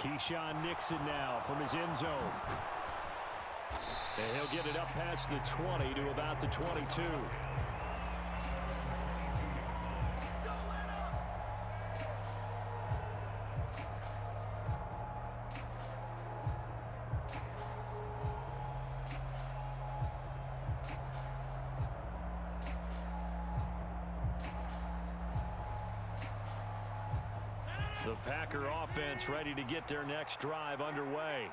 Keyshawn Nixon now from his end zone. And he'll get it up past the 20 to about the 22. The Packer offense ready to get their next drive underway.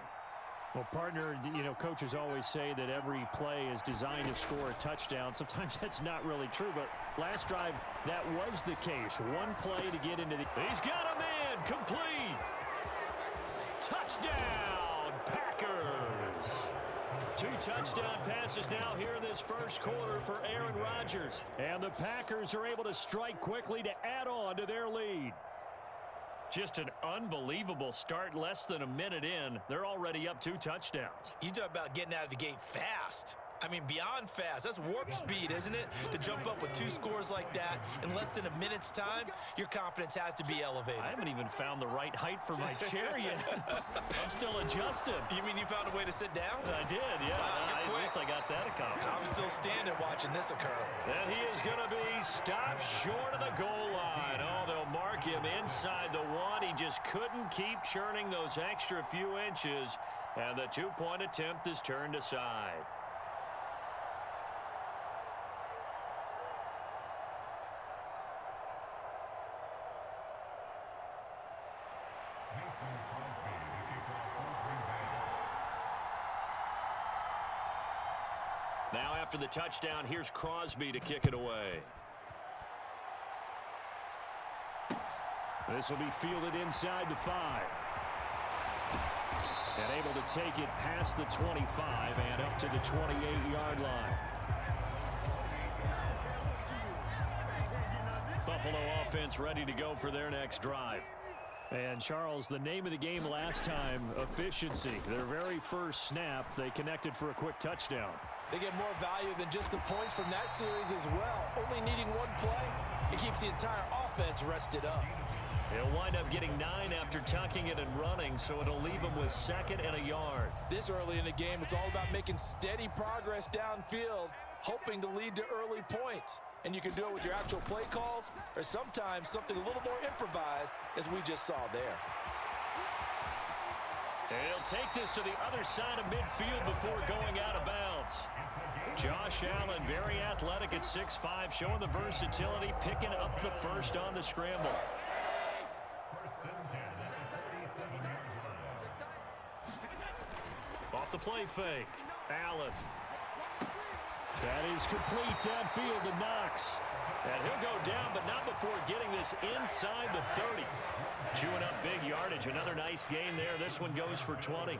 Well, partner, coaches always say that every play is designed to score a touchdown. Sometimes that's not really true, but last drive, that was the case. One play to get into the... He's got a man, complete. Touchdown, Packers. 2 touchdown passes now here in this first quarter for Aaron Rodgers. And the Packers are able to strike quickly to add on to their lead. Just an unbelievable start. Less than a minute in, they're already up 2 touchdowns. You talk about getting out of the gate fast. I mean, beyond fast. That's warp speed, isn't it? To jump up with 2 scores like that in less than a minute's time, your confidence has to be elevated. I haven't even found the right height for my chair yet. I'm still adjusting. You mean you found a way to sit down? I did, yeah. Wow, I guess I got that accomplished. I'm still standing watching this occur. And he is going to be stopped short of the goal line. Oh, they'll mark him inside the 1. He just couldn't keep churning those extra few inches, and the 2-point attempt is turned aside. Now after the touchdown, here's Crosby to kick it away. This will be fielded inside the 5. And able to take it past the 25 and up to the 28-yard line. Buffalo offense ready to go for their next drive. And, Charles, the name of the game last time, efficiency. Their very first snap, they connected for a quick touchdown. They get more value than just the points from that series as well. Only needing 1 play, it keeps the entire offense rested up. He'll wind up getting 9 after tucking it and running, so it'll leave him with 2nd and a yard. This early in the game, it's all about making steady progress downfield, hoping to lead to early points. And you can do it with your actual play calls or sometimes something a little more improvised, as we just saw there. He'll take this to the other side of midfield before going out of bounds. Josh Allen, very athletic at 6'5", showing the versatility, picking up the first on the scramble. Off the play fake, Allen. That is complete downfield to Knox. And he'll go down, but not before getting this inside the 30. Chewing up big yardage. Another nice gain there. This one goes for 20.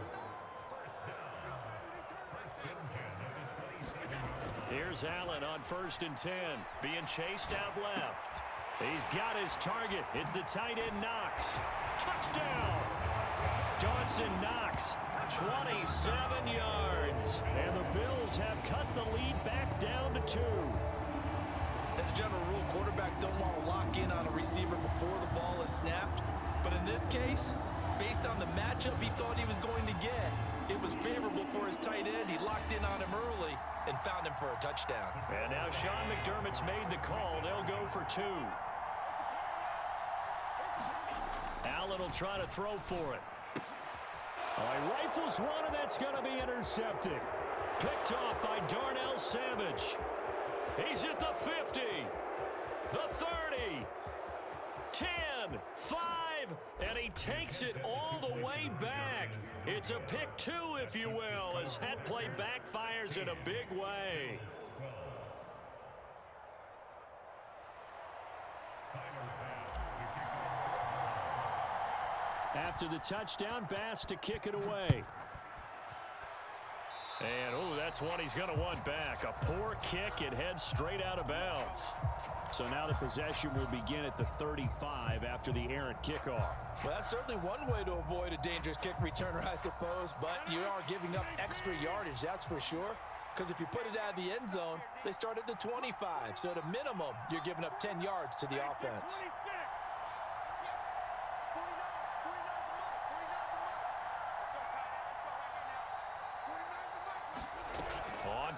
Here's Allen on 1st and 10. Being chased out left. He's got his target. It's the tight end Knox. Touchdown! Dawson Knox, 27 yards. And the Bills have cut the lead back down to 2. As a general rule, quarterbacks don't want to lock in on a receiver before the ball is snapped. But in this case, based on the matchup he thought he was going to get, it was favorable for his tight end. He locked in on him early and found him for a touchdown. And now Sean McDermott's made the call. They'll go for 2. Allen will try to throw for it. He rifles one, and that's going to be intercepted. Picked off by Darnell Savage. He's at the 50, the 30, 10, 5, and he takes it all the way back. It's a pick 2, if you will, as that play backfires in a big way. After the touchdown, Bass to kick it away. And, that's one he's going to want back. A poor kick. It heads straight out of bounds. So now the possession will begin at the 35 after the errant kickoff. Well, that's certainly one way to avoid a dangerous kick returner, I suppose. But you are giving up extra yardage, that's for sure. Because if you put it out of the end zone, they start at the 25. So at a minimum, you're giving up 10 yards to the offense.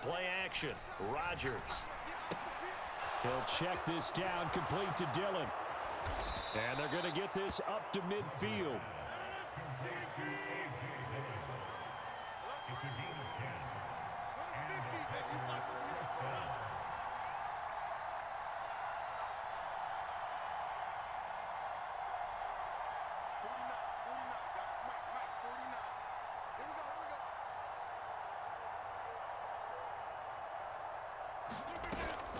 play action. Rodgers. He'll check this down, complete to Dillon. And they're going to get this up to midfield.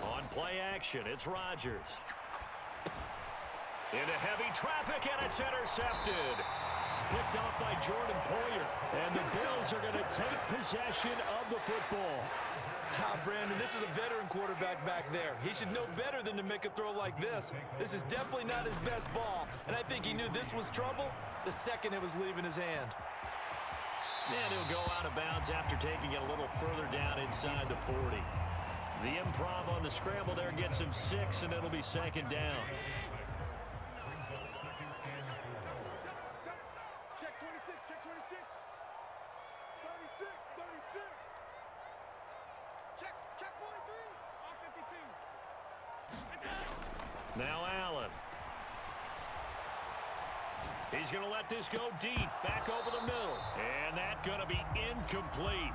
On play action, it's Rodgers. Into heavy traffic, and it's intercepted. Picked off by Jordan Poyer. And the Bills are going to take possession of the football. Brandon, this is a veteran quarterback back there. He should know better than to make a throw like this. This is definitely not his best ball, and I think he knew this was trouble the second it was leaving his hand. And he'll go out of bounds after taking it a little further down inside the 40. The improv on the scramble there gets him 6, and it'll be second down. Check 26, check 26. 36, 36. Check 43. R52. Now Allen. He's going to let this go deep, back over the middle. And that's going to be incomplete.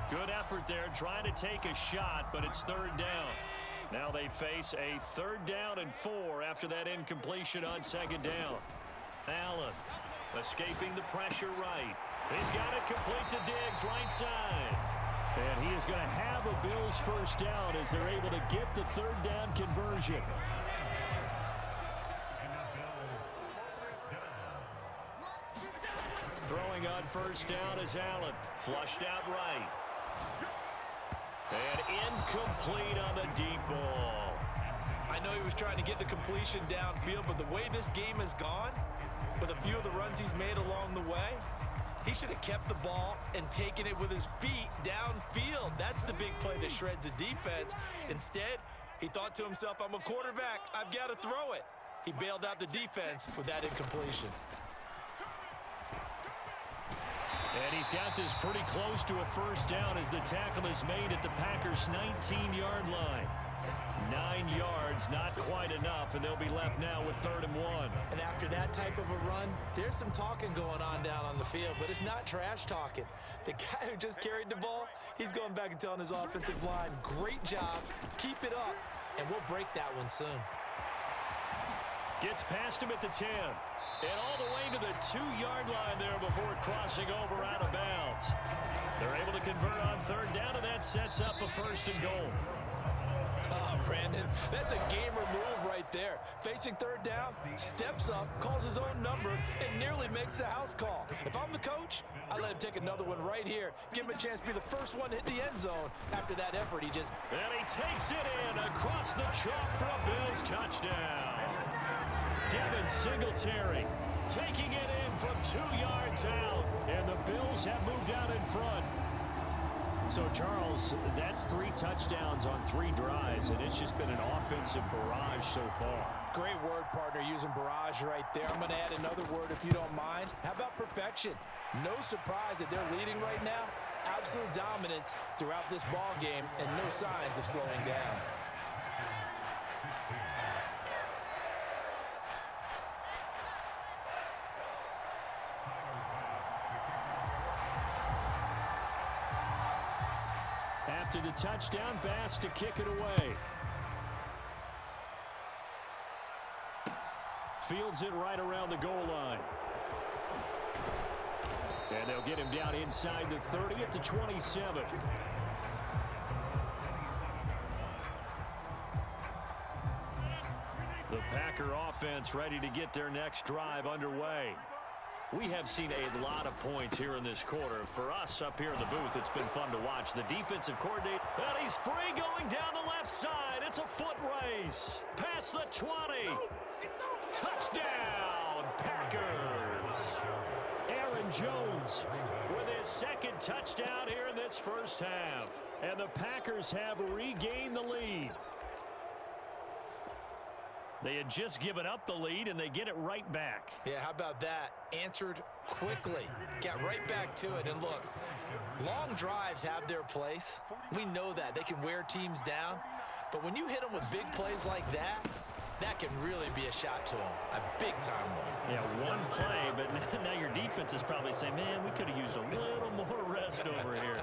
Good effort there, trying to take a shot, but it's third down. Now they face a 3rd down and 4 after that incompletion on second down. Allen escaping the pressure right. He's got it complete to Diggs, right side. And he is going to have a Bills first down as they're able to get the 3rd down conversion. Throwing on first down is Allen. Flushed out right. And incomplete on the deep ball. I know he was trying to get the completion downfield, but the way this game has gone, with a few of the runs he's made along the way, he should have kept the ball and taken it with his feet downfield. That's the big play that shreds the defense. Instead, he thought to himself, I'm a quarterback, I've got to throw it. He bailed out the defense with that incompletion. And he's got this pretty close to a first down as the tackle is made at the Packers' 19-yard line. 9 yards, not quite enough, and they'll be left now with 3rd and 1. And after that type of a run, there's some talking going on down on the field, but it's not trash talking. The guy who just carried the ball, he's going back and telling his offensive line, great job, keep it up, and we'll break that one soon. Gets past him at the 10. And all the way to the 2-yard line there before crossing over out of bounds. They're able to convert on 3rd down, and that sets up a 1st and goal. Oh, Brandon, that's a gamer move right there. Facing 3rd down, steps up, calls his own number, and nearly makes the house call. If I'm the coach, I let him take another one right here. Give him a chance to be the first one to hit the end zone after that effort he just... And he takes it in across the chalk for a Bills touchdown. Devin Singletary taking it in from 2 yards out, and the Bills have moved out in front. So, Charles, that's 3 touchdowns on 3 drives, and it's just been an offensive barrage so far. Great word, partner, using barrage right there. I'm going to add another word if you don't mind. How about perfection? No surprise that they're leading right now. Absolute dominance throughout this ball game, and no signs of slowing down. After the touchdown, Bass to kick it away. Fields it right around the goal line. And they'll get him down inside the 30 at the 27. The Packer offense ready to get their next drive underway. We have seen a lot of points here in this quarter. For us up here in the booth, it's been fun to watch. The defensive coordinator, and he's free going down the left side. It's a foot race. Past the 20. Touchdown, Packers. Aaron Jones with his 2nd touchdown here in this first half. And the Packers have regained the lead. They had just given up the lead, and they get it right back. Yeah, how about that? Answered quickly. Got right back to it. And look, long drives have their place. We know that. They can wear teams down. But when you hit them with big plays like that, that can really be a shot to them. A big-time one. Yeah, one play, but now your defense is probably saying, man, we could have used a little more rest over here.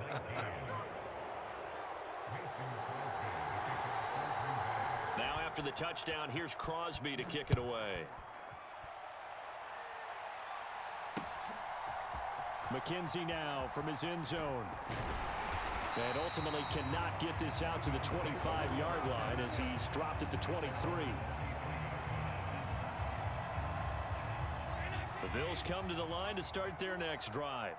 Now after the touchdown, here's Crosby to kick it away. McKenzie now from his end zone. And ultimately cannot get this out to the 25-yard line as he's dropped at the 23. The Bills come to the line to start their next drive.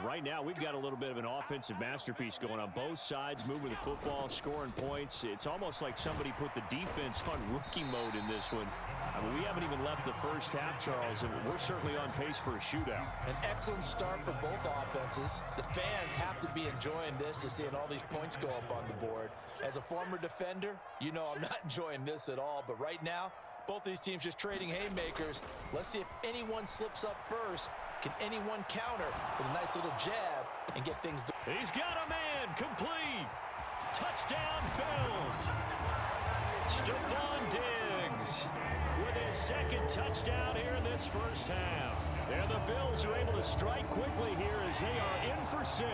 Right now, we've got a little bit of an offensive masterpiece going on both sides, moving the football, scoring points. It's almost like somebody put the defense on rookie mode in this one. I mean, we haven't even left the first half, Charles, and we're certainly on pace for a shootout. An excellent start for both offenses. The fans have to be enjoying this to seeing all these points go up on the board. As a former defender, you know I'm not enjoying this at all, but right now, both these teams just trading haymakers. Let's see if anyone slips up first. Can anyone counter with a nice little jab and get things going? He's got a man, complete. Touchdown, Bills. Stephon Diggs with his second touchdown here in this first half. And the Bills are able to strike quickly here as they are in for 6.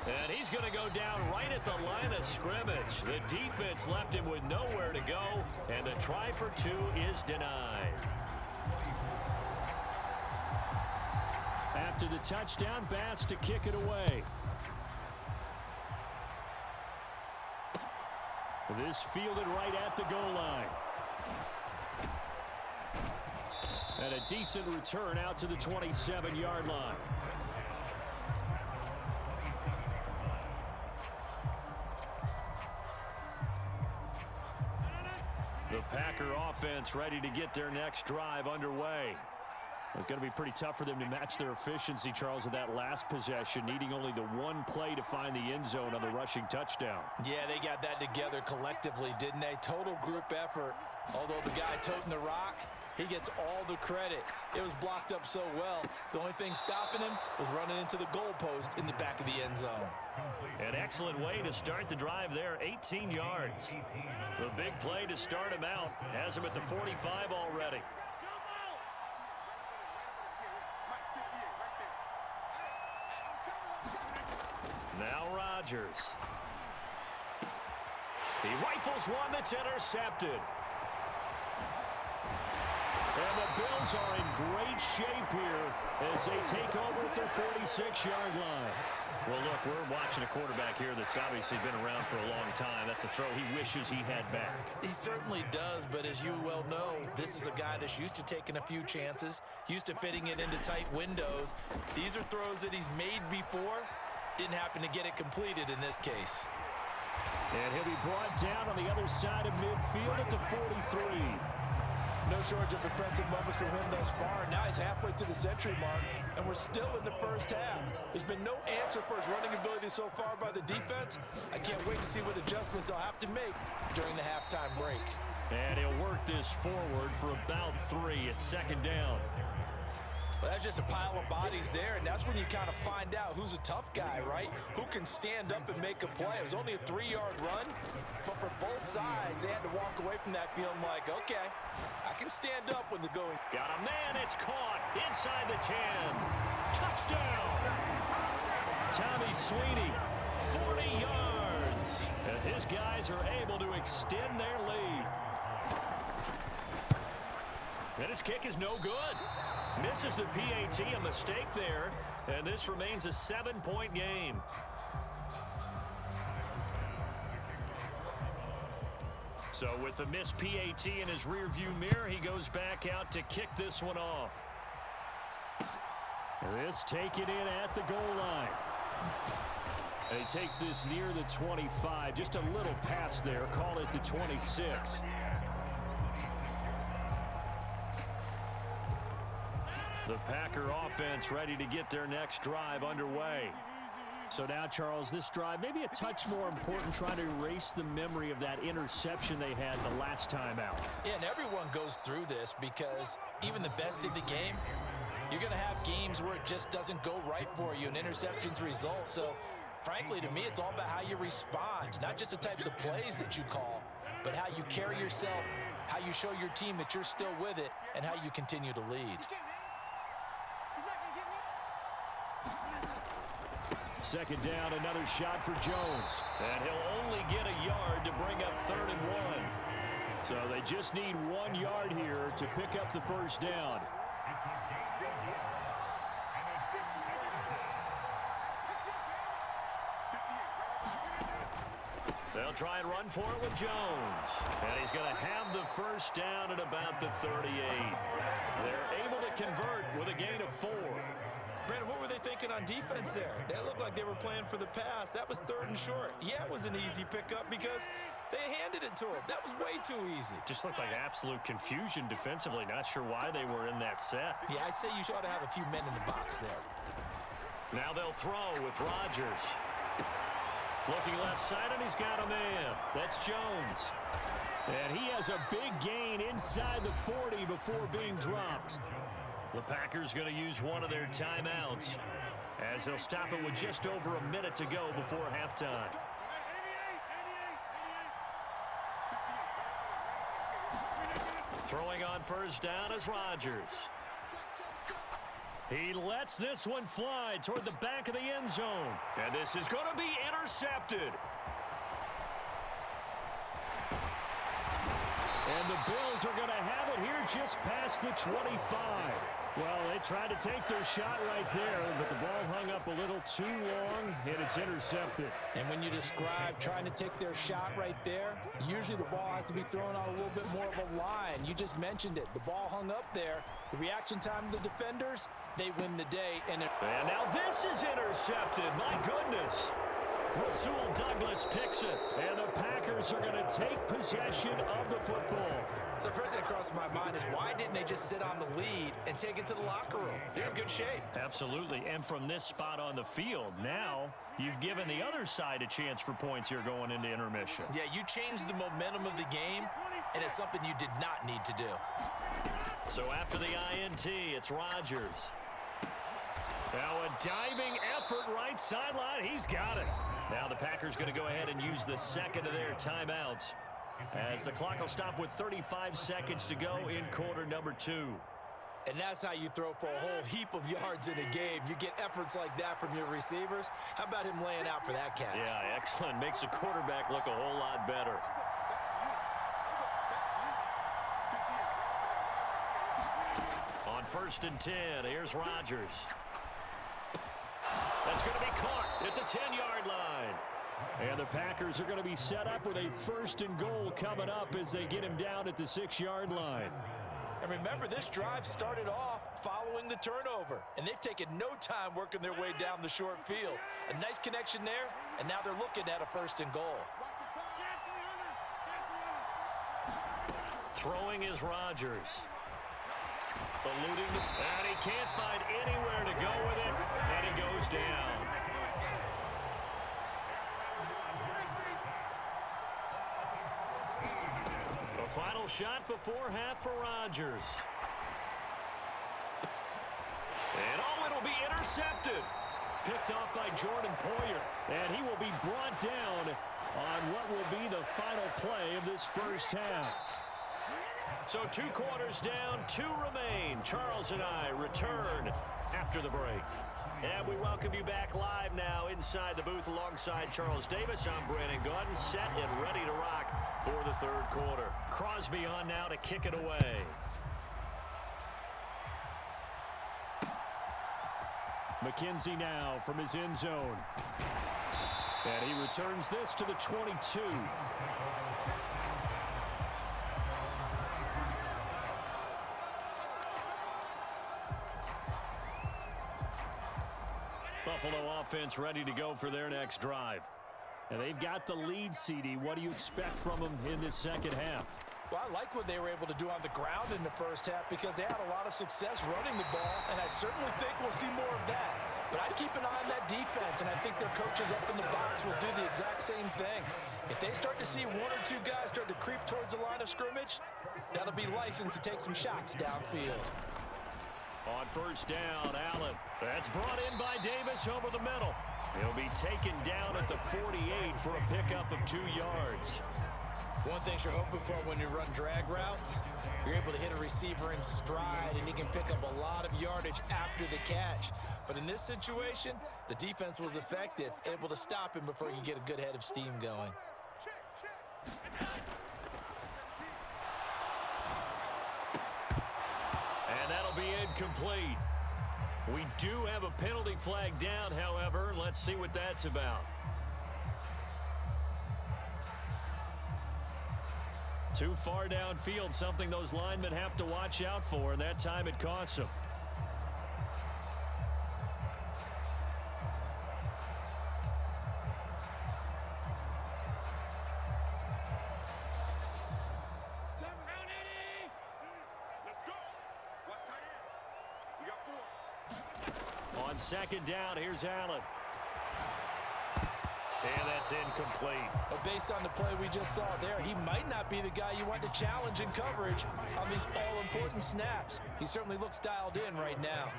And he's going to go down right at the line of scrimmage. The defense left him with nowhere to go, and the try for 2 is denied. After the touchdown, Bass to kick it away. This fielded right at the goal line. And a decent return out to the 27-yard line. The Packer offense ready to get their next drive underway. It's going to be pretty tough for them to match their efficiency, Charles, with that last possession, needing only the one play to find the end zone on the rushing touchdown. Yeah, they got that together collectively, didn't they? Total group effort. Although the guy toting the rock, he gets all the credit. It was blocked up so well. The only thing stopping him was running into the goalpost in the back of the end zone. An excellent way to start the drive there, 18 yards. The big play to start him out has him at the 45 already. Now Rodgers. He rifles one that's intercepted. And the Bills are in great shape here as they take over at their 46-yard line. Well, look, we're watching a quarterback here that's obviously been around for a long time. That's a throw he wishes he had back. He certainly does, but as you well know, this is a guy that's used to taking a few chances, used to fitting it into tight windows. These are throws that he's made before. Didn't happen to get it completed in this case. And he'll be brought down on the other side of midfield at the 43. No shortage of impressive moments for him thus far. Now he's halfway to the century mark, and we're still in the first half. There's been no answer for his running ability so far by the defense. I can't wait to see what adjustments they'll have to make during the halftime break. And he'll work this forward for about 3 at second down. Well, that's just a pile of bodies there, and that's when you kind of find out who's a tough guy, right? Who can stand up and make a play. It was only a 3-yard run, but for both sides, they had to walk away from that feeling like, okay, I can stand up when the going. Got a man, it's caught inside the 10. Touchdown! Tommy Sweeney, 40 yards, as his guys are able to extend their lead. And his kick is no good. Misses the PAT, a mistake there, and this remains a 7-point game. So with the missed PAT in his rearview mirror, he goes back out to kick this one off. This taken in at the goal line. And he takes this near the 25, just a little pass there, call it the 26. The Packer offense ready to get their next drive underway. So now, Charles, this drive maybe a touch more important, trying to erase the memory of that interception they had the last time out. Yeah, and everyone goes through this because even the best in the game, you're going to have games where it just doesn't go right for you and interceptions result. So, frankly, to me, it's all about how you respond, not just the types of plays that you call, but how you carry yourself, how you show your team that you're still with it, and how you continue to lead. Second down, another shot for Jones. And he'll only get a yard to bring up 3rd and 1. So they just need 1 yard here to pick up the first down. They'll try and run for it with Jones. And he's going to have the first down at about the 38. They're able to convert with a gain of 4. Brandon, what were they thinking on defense there? That looked like they were playing for the pass. That was 3rd and short. Yeah, it was an easy pickup because they handed it to him. That was way too easy. Just looked like absolute confusion defensively. Not sure why they were in that set. Yeah, I'd say you ought to have a few men in the box there. Now they'll throw with Rodgers. Looking left side, and he's got a man. That's Jones. And he has a big gain inside the 40 before being dropped. The Packers going to use one of their timeouts as they'll stop it with just over a minute to go before halftime. Throwing on first down is Rodgers. He lets this one fly toward the back of the end zone. And this is going to be intercepted. And the Bills are going to have it here just past the 25. Well, they tried to take their shot right there, but the ball hung up a little too long, and it's intercepted. And when you describe trying to take their shot right there, usually the ball has to be thrown on a little bit more of a line. You just mentioned it. The ball hung up there. The reaction time of the defenders, they win the day. And now this is intercepted. My goodness. Rasul Douglas picks it, and the Packers are going to take possession of the football. So first thing that crossed my mind is why didn't they just sit on the lead and take it to the locker room? They're in good shape. Absolutely, and from this spot on the field, now you've given the other side a chance for points here going into intermission. Yeah, you changed the momentum of the game, and it's something you did not need to do. So after the INT, it's Rodgers. Now a diving effort right sideline. He's got it. Now the Packers going to go ahead and use the second of their timeouts as the clock will stop with 35 seconds to go in quarter number 2. And that's how you throw for a whole heap of yards in a game. You get efforts like that from your receivers. How about him laying out for that catch? Yeah, excellent. Makes the quarterback look a whole lot better. On 1st and 10, here's Rodgers. That's going to be caught at the 10-yard line. And the Packers are going to be set up with a 1st and goal coming up as they get him down at the 6-yard line. And remember, this drive started off following the turnover, and they've taken no time working their way down the short field. A nice connection there, and now they're looking at a 1st and goal. Throwing is Rodgers. Eluding, and he can't find anywhere to go with it, and he goes down. The final shot before half for Rodgers. And it'll be intercepted. Picked off by Jordan Poyer, and he will be brought down on what will be the final play of this first half. So 2 quarters down, 2 remain. Charles and I return after the break. And we welcome you back live now inside the booth alongside Charles Davis. I'm Brandon Gordon, set and ready to rock for the 3rd quarter. Crosby on now to kick it away. McKenzie now from his end zone. And he returns this to the 22. Buffalo offense ready to go for their next drive. And they've got the lead, CD. What do you expect from them in this second half? Well, I like what they were able to do on the ground in the first half because they had a lot of success running the ball, and I certainly think we'll see more of that. But I'd keep an eye on that defense, and I think their coaches up in the box will do the exact same thing. If they start to see one or two guys start to creep towards the line of scrimmage, that'll be licensed to take some shots downfield. On first down, Allen. That's brought in by Davis over the middle. He'll be taken down at the 48 for a pickup of 2 yards. One thing you're hoping for when you run drag routes, you're able to hit a receiver in stride, and he can pick up a lot of yardage after the catch. But in this situation, the defense was effective, able to stop him before he could get a good head of steam going. And that'll be incomplete. We do have a penalty flag down, however. Let's see what that's about. Too far downfield, something those linemen have to watch out for, and that time it costs them. On second down, here's Allen. And that's incomplete. But based on the play we just saw there, he might not be the guy you want to challenge in coverage on these all-important snaps. He certainly looks dialed in right now.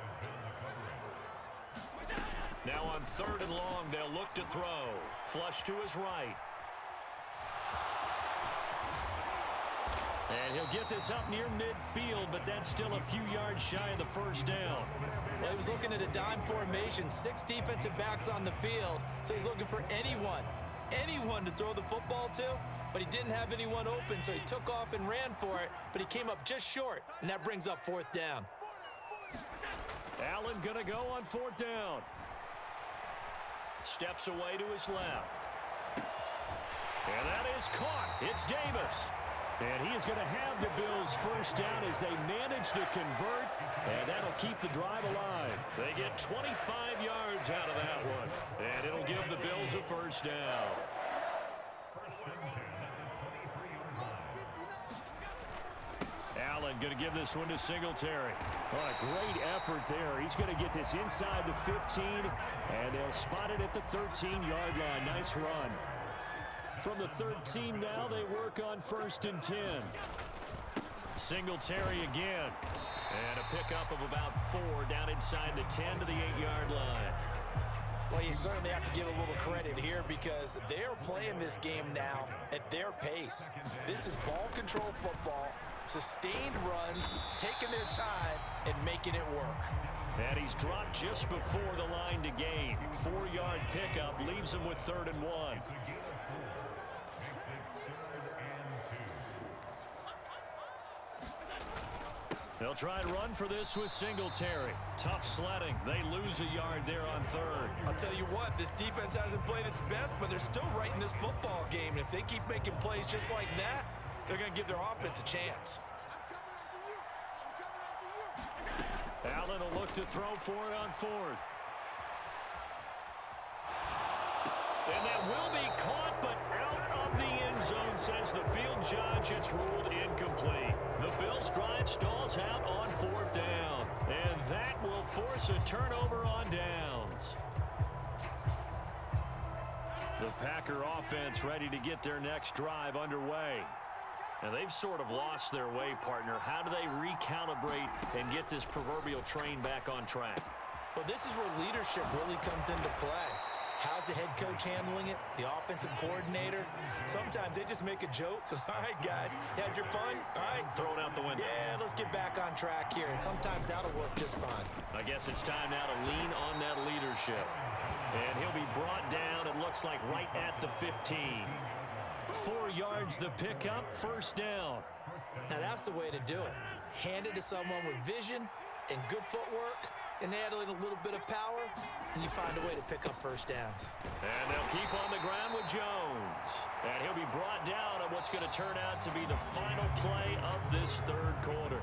Now on third and long, they'll look to throw. Flush to his right. And he'll get this up near midfield, but that's still a few yards shy of the first down. Well, he was looking at a dime formation, 6 defensive backs on the field, so he's looking for anyone to throw the football to, but he didn't have anyone open, so he took off and ran for it, but he came up just short, and that brings up fourth down. Allen gonna go on fourth down. Steps away to his left. And that is caught. It's Davis. And he is going to have the Bills first down as they manage to convert, and that'll keep the drive alive. They get 25 yards out of that one, and it'll give the Bills a first down. Allen going to give this one to Singletary. Well, a great effort there. He's going to get this inside the 15, and they'll spot it at the 13-yard line. Nice run. From the 13 now, they work on first and 10. Singletary again. And a pickup of about 4 down inside the 10 to the 8-yard line. Well, you certainly have to give a little credit here because they're playing this game now at their pace. This is ball control football, sustained runs, taking their time, and making it work. And he's dropped just before the line to gain. 4-yard pickup leaves him with 3rd and 1. They'll try and run for this with Singletary. Tough sledding. They lose a yard there on 3rd. I'll tell you what, this defense hasn't played its best, but they're still right in this football game. And if they keep making plays just like that, they're going to give their offense a chance. Allen will look to throw for it on 4th. And that will be caught, but out of the end zone, says the field judge. It's ruled incomplete. The Bills' drive stalls out on 4th down. And that will force a turnover on downs. The Packer offense ready to get their next drive underway. And they've sort of lost their way, partner. How do they recalibrate and get this proverbial train back on track? Well, this is where leadership really comes into play. How's the head coach handling it? The offensive coordinator? Sometimes they just make a joke. All right, guys, you had your fun? All right. Throw it out the window. Yeah, let's get back on track here. And sometimes that'll work just fine. I guess it's time now to lean on that leadership. And he'll be brought down, it looks like, right at the 15. 4 yards the pickup, first down. Now that's the way to do it. Hand it to someone with vision and good footwork, and add in a little bit of power, and you find a way to pick up first downs. And they'll keep on the ground with Jones. And he'll be brought down on what's going to turn out to be the final play of this 3rd quarter.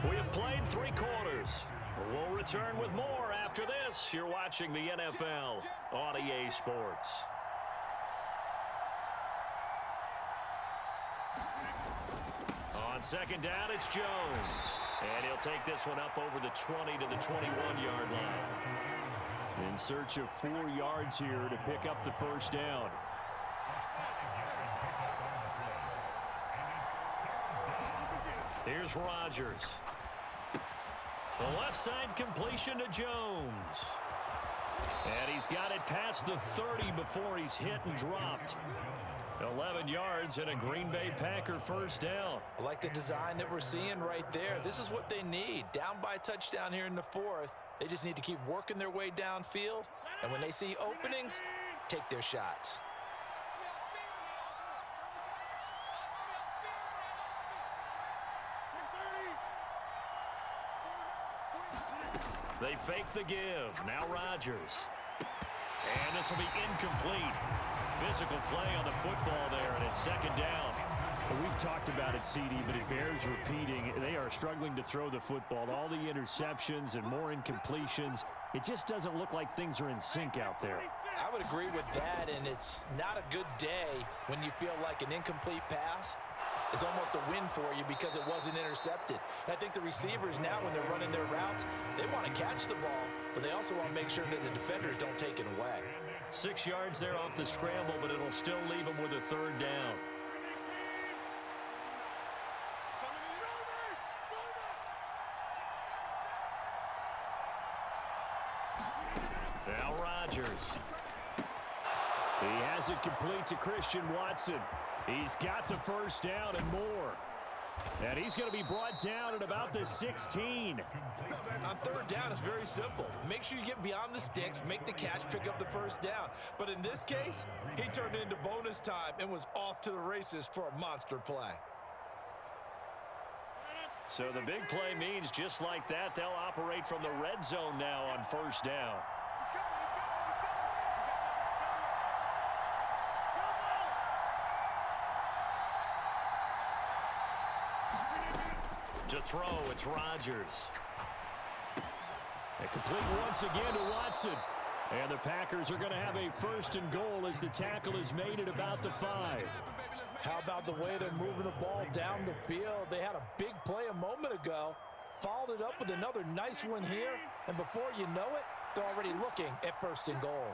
We have played 3 quarters. We'll return with more after this. You're watching the NFL on EA Sports. On second down, it's Jones. And he'll take this one up over the 20 to the 21-yard line. In search of 4 yards here to pick up the first down. Here's Rodgers. The left side completion to Jones. And he's got it past the 30 before he's hit and dropped. 11 yards and a Green Bay Packer first down. I like the design that we're seeing right there. This is what they need. Down by a touchdown here in the 4th. They just need to keep working their way downfield. And when they see openings, take their shots. They fake the give. Now Rodgers. And this will be incomplete. Physical play on the football there, and it's second down. Well, we've talked about it, CD, but it bears repeating. They are struggling to throw the football. All the interceptions and more incompletions. It just doesn't look like things are in sync out there. I would agree with that, and it's not a good day when you feel like an incomplete pass is almost a win for you because it wasn't intercepted. And I think the receivers now, when they're running their routes, they want to catch the ball, but they also want to make sure that the defenders don't take it away. 6 yards there off the scramble, but it'll still leave them with a third down. Now Rodgers. He has it complete to Christian Watson. He's got the first down and more. And he's going to be brought down at about the 16. On third down, it's very simple. Make sure you get beyond the sticks, make the catch, pick up the first down. But in this case, he turned it into bonus time and was off to the races for a monster play. So the big play means just like that, they'll operate from the red zone now on first down. To throw, it's Rodgers. And complete once again to Watson. And the Packers are going to have a first and goal as the tackle is made at about the 5. How about the way they're moving the ball down the field? They had a big play a moment ago, followed it up with another nice one here, and before you know it, they're already looking at first and goal.